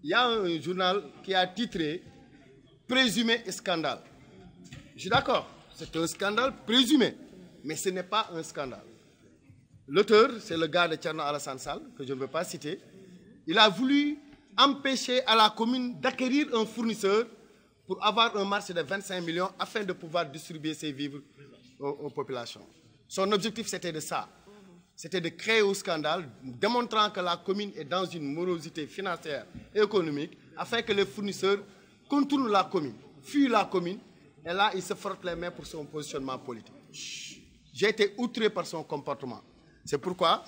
il y a un journal qui a titré « Présumé scandale ». Je suis d'accord, c'est un scandale présumé, mais ce n'est pas un scandale. L'auteur, c'est le gars de Thierno Alassane Sall, que je ne veux pas citer. Il a voulu empêcher à la commune d'acquérir un fournisseur pour avoir un marché de 25 millions afin de pouvoir distribuer ses vivres aux populations. Son objectif, c'était de ça. C'était de créer un scandale, démontrant que la commune est dans une morosité financière et économique, afin que les fournisseurs contournent la commune, fuient la commune, et là, il se frotte les mains pour son positionnement politique. J'ai été outré par son comportement. C'est pourquoi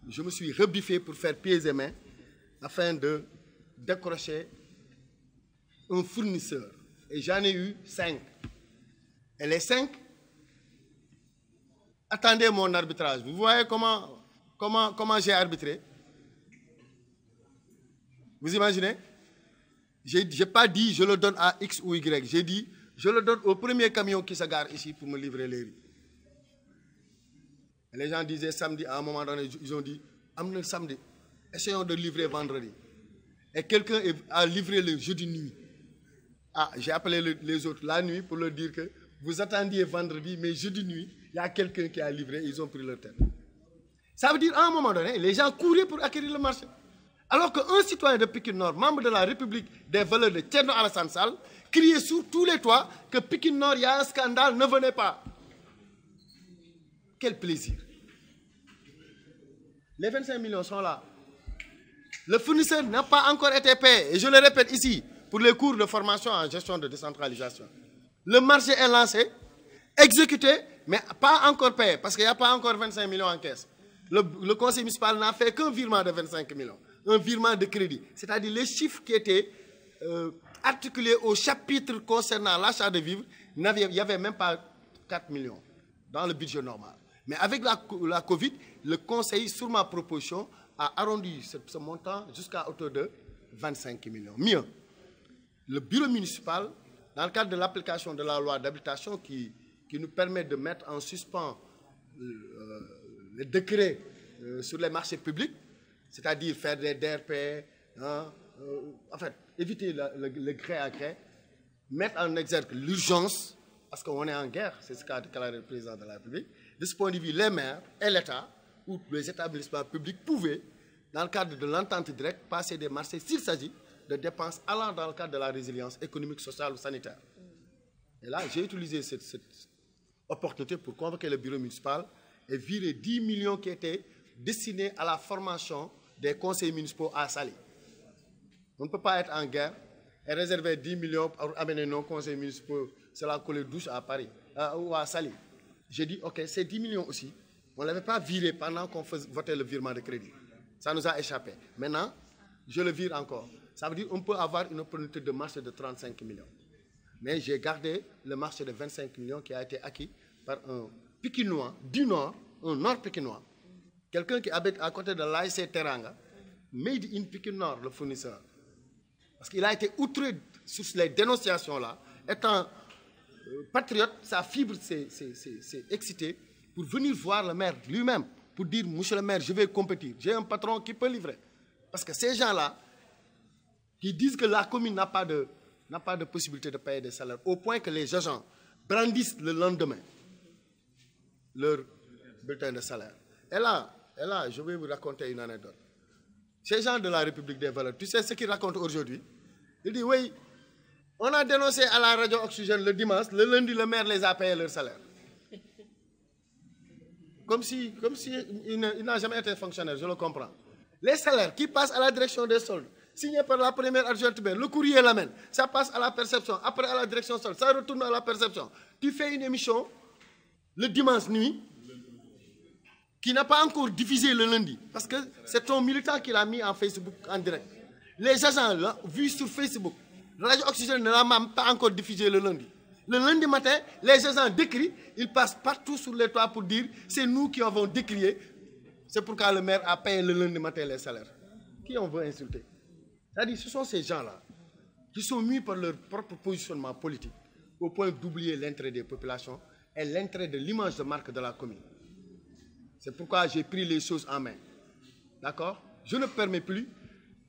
je me suis rebiffé pour faire pieds et mains afin de décrocher un fournisseur. Et j'en ai eu 5. Et les 5, attendez mon arbitrage. Vous voyez comment j'ai arbitré? Vous imaginez? Je n'ai pas dit je le donne à X ou Y. J'ai dit je le donne au premier camion qui se gare ici pour me livrer les riz. Et les gens disaient samedi, à un moment donné, ils ont dit amenez samedi, essayons de livrer vendredi. Et quelqu'un a livré le jeudi nuit. Ah, j'ai appelé les autres la nuit pour leur dire que vous attendiez vendredi, mais jeudi nuit, il y a quelqu'un qui a livré, ils ont pris leur tête. Ça veut dire, à un moment donné, les gens couraient pour acquérir le marché. Alors qu'un citoyen de Pikine Nord, membre de la République des valeurs de Thierno Alassane Sall, criait sur tous les toits que Pikine Nord, il y a un scandale, ne venez pas. Quel plaisir. Les 25 millions sont là. Le fournisseur n'a pas encore été payé. Et je le répète ici, pour les cours de formation en gestion de décentralisation. Le marché est lancé, exécuté, mais pas encore payé, parce qu'il n'y a pas encore 25 millions en caisse. Le conseil municipal n'a fait qu'un virement de 25 millions, un virement de crédit. C'est-à-dire les chiffres qui étaient articulés au chapitre concernant l'achat de vivres, il n'y avait même pas 4 millions dans le budget normal. Mais avec la Covid, le conseil, sur ma proposition, a arrondi ce montant jusqu'à hauteur de 25 millions. Mieux, le bureau municipal, dans le cadre de l'application de la loi d'habitation qui nous permet de mettre en suspens les décrets sur les marchés publics, c'est-à-dire faire des DRP, en fait, éviter le gré à gré, mettre en exergue l'urgence, parce qu'on est en guerre, c'est ce qu'a déclaré le président de la République. De ce point de vue, les maires et l'État, ou les établissements publics, pouvaient, dans le cadre de l'entente directe, passer des marchés s'il s'agit de dépenses allant dans le cadre de la résilience économique, sociale ou sanitaire. Et là, j'ai utilisé cette opportunité pour convoquer le bureau municipal et virer 10 millions qui étaient destinés à la formation des conseils municipaux à Saly. On ne peut pas être en guerre et réserver 10 millions pour amener nos conseils municipaux sur la coulée douche à Paris ou à Saly. J'ai dit, ok, ces 10 millions aussi, on ne l'avait pas viré pendant qu'on votait le virement de crédit. Ça nous a échappé. Maintenant, je le vire encore. Ça veut dire qu'on peut avoir une opportunité de marché de 35 millions. Mais j'ai gardé le marché de 25 millions qui a été acquis par un Pikinois du Nord, un Nord-Pikinois, quelqu'un qui habite à côté de l'AIC Teranga, made in Pikine Nord, le fournisseur. Parce qu'il a été outré sur les dénonciations-là. Étant patriote, sa fibre s'est excitée pour venir voir le maire lui-même, pour dire, monsieur le maire, je vais compétir. J'ai un patron qui peut livrer. Parce que ces gens-là, qui disent que la commune n'a pas de possibilité de payer des salaires, au point que les agents brandissent le lendemain leur bulletin de salaire. Et là, je vais vous raconter une anecdote. Ces gens de la République des valeurs, tu sais ce qu'ils racontent aujourd'hui? Ils disent, oui, on a dénoncé à la radio Oxygène le dimanche, le lundi, le maire les a payé leur salaire. Comme si il n'a jamais été fonctionnaire, je le comprends. Les salaires qui passent à la direction des soldes, signés par la première adjointe maire, le courrier l'amène, ça passe à la perception, après à la direction solde, ça retourne à la perception. Tu fais une émission le dimanche nuit, qui n'a pas encore diffusé le lundi, parce que c'est ton militant qui l'a mis en Facebook en direct. Les agents, là, vus sur Facebook, Radio Oxygène ne l'a même pas encore diffusé le lundi. Le lundi matin, les agents décrient, ils passent partout sur les toits pour dire c'est nous qui avons décrié. C'est pourquoi le maire a payé le lundi matin les salaires. Qui on veut insulter? C'est-à-dire ce sont ces gens-là qui sont mis par leur propre positionnement politique au point d'oublier l'intérêt des populations et l'intérêt de l'image de marque de la commune. C'est pourquoi j'ai pris les choses en main. D'accord? Je ne permets plus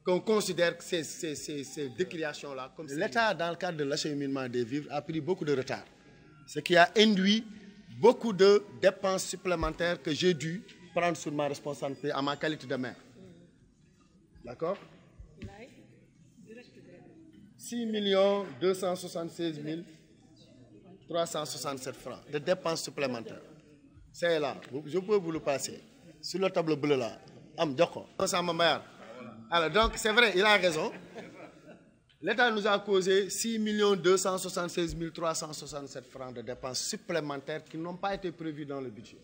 qu'on considère ces décriations-là comme... L'État, dans le cadre de l'acheminement des vivres, a pris beaucoup de retard. Ce qui a induit beaucoup de dépenses supplémentaires que j'ai dû prendre sur ma responsabilité à ma qualité de maire. D'accord? 6 276 367 francs de dépenses supplémentaires. C'est là, je peux vous le passer. Sur le tableau bleu là. Alors donc c'est vrai, il a raison. L'État nous a causé 6 276 367 francs de dépenses supplémentaires qui n'ont pas été prévues dans le budget.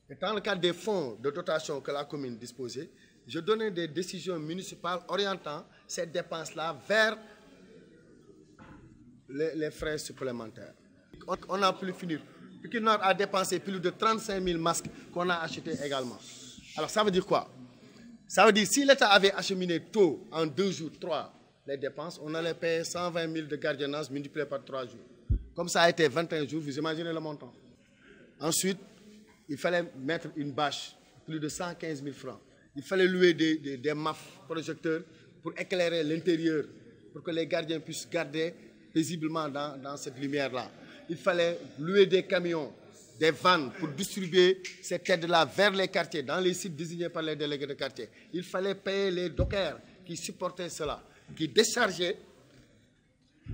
Et dans le cadre des fonds de dotation que la commune disposait, je donnais des décisions municipales orientant ces dépenses-là vers les frais supplémentaires. On a pu finir. Pikine Nord a dépensé plus de 35 000 masques qu'on a achetés également. Alors ça veut dire quoi? Ça veut dire si l'État avait acheminé tôt, en 2 jours, 3, les dépenses, on allait payer 120 000 de gardiennage multiplié par 3 jours. Comme ça a été 21 jours, vous imaginez le montant. Ensuite, il fallait mettre une bâche, plus de 115 000 francs. Il fallait louer des MAF projecteurs pour éclairer l'intérieur, pour que les gardiens puissent garder paisiblement dans cette lumière-là. Il fallait louer des camions, des vannes pour distribuer cette aide-là vers les quartiers, dans les sites désignés par les délégués de quartier. Il fallait payer les dockers qui supportaient cela, qui déchargeaient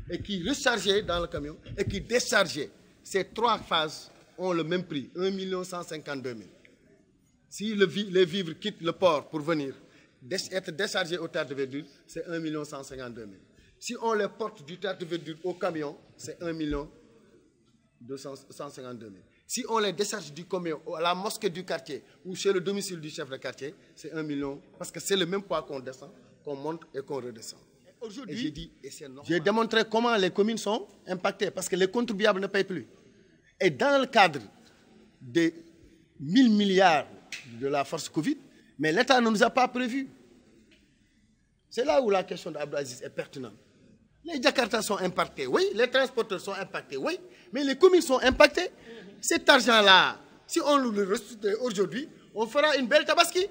et qui rechargeaient dans le camion et qui déchargeaient. Ces 3 phases ont le même prix, 1 152 000. Si les vivres quittent le port pour venir être déchargés au terre de verdure, c'est 1 152 000. Si on les porte du terre de verdure au camion, c'est 1 252 000. Si on les décharge du camion à la mosquée du quartier ou chez le domicile du chef de quartier, c'est 1 million, parce que c'est le même poids qu'on descend, qu'on monte et qu'on redescend. Aujourd'hui, j'ai démontré comment les communes sont impactées, parce que les contribuables ne payent plus. Et dans le cadre des 1000 milliards de la force Covid, mais l'État ne nous a pas prévu. C'est là où la question d'Abdelaziz est pertinente. Les Jakarta sont impactés, oui. Les transporteurs sont impactés, oui. Mais les communes sont impactées. Cet argent-là, si on le restitue aujourd'hui, on fera une belle tabaski.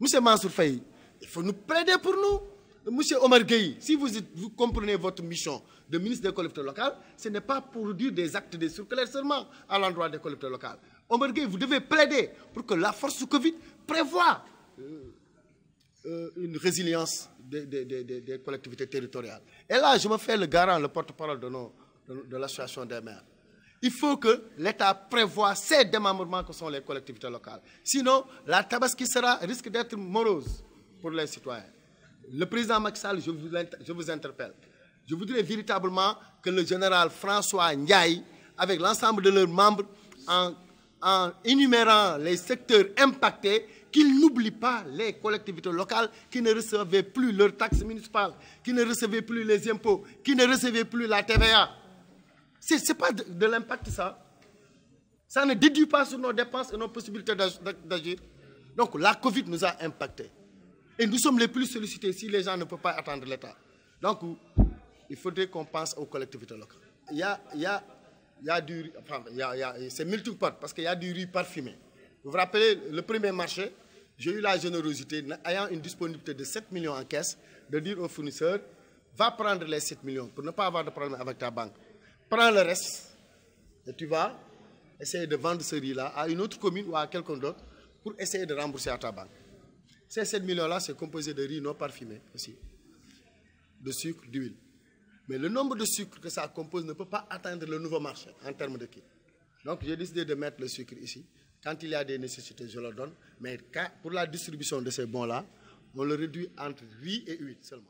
Monsieur Mansour Faye, il faut nous plaider pour nous. Monsieur Omar Gueye, si vous comprenez votre mission de ministre des collectivités locales, ce n'est pas pour dire des actes de circulaire seulement à l'endroit des collectivités locales. Omar Gueye, vous devez plaider pour que la force Covid prévoie une résilience des collectivités territoriales. Et là, je me fais le garant, le porte-parole de l'association des maires. Il faut que l'État prévoie ces démembrements que sont les collectivités locales. Sinon, la tabaski risque d'être morose pour les citoyens. Le président Macky Sall, je vous interpelle. Je voudrais véritablement que le général François Ndiaye, avec l'ensemble de leurs membres, en énumérant les secteurs impactés, qu'ils n'oublient pas les collectivités locales qui ne recevaient plus leurs taxes municipales, qui ne recevaient plus les impôts, qui ne recevaient plus la TVA. Ce n'est pas de l'impact ça. Ça ne déduit pas sur nos dépenses et nos possibilités d'agir. Donc la Covid nous a impactés. Et nous sommes les plus sollicités si les gens ne peuvent pas attendre l'État. Donc il faudrait qu'on pense aux collectivités locales. Il y a du... Enfin, c'est multipart parce qu'il y a du riz parfumé. Vous vous rappelez, le premier marché, j'ai eu la générosité, ayant une disponibilité de 7 millions en caisse, de dire au fournisseur, va prendre les 7 millions pour ne pas avoir de problème avec ta banque. Prends le reste et tu vas essayer de vendre ce riz-là à une autre commune ou à quelqu'un d'autre pour essayer de rembourser à ta banque. Ces 7 millions-là, c'est composé de riz non parfumé aussi, de sucre, d'huile. Mais le nombre de sucre que ça compose ne peut pas atteindre le nouveau marché en termes de kit. Donc j'ai décidé de mettre le sucre ici. Quand il y a des nécessités, je le donne. Mais pour la distribution de ces bons-là, on le réduit entre riz et huile seulement.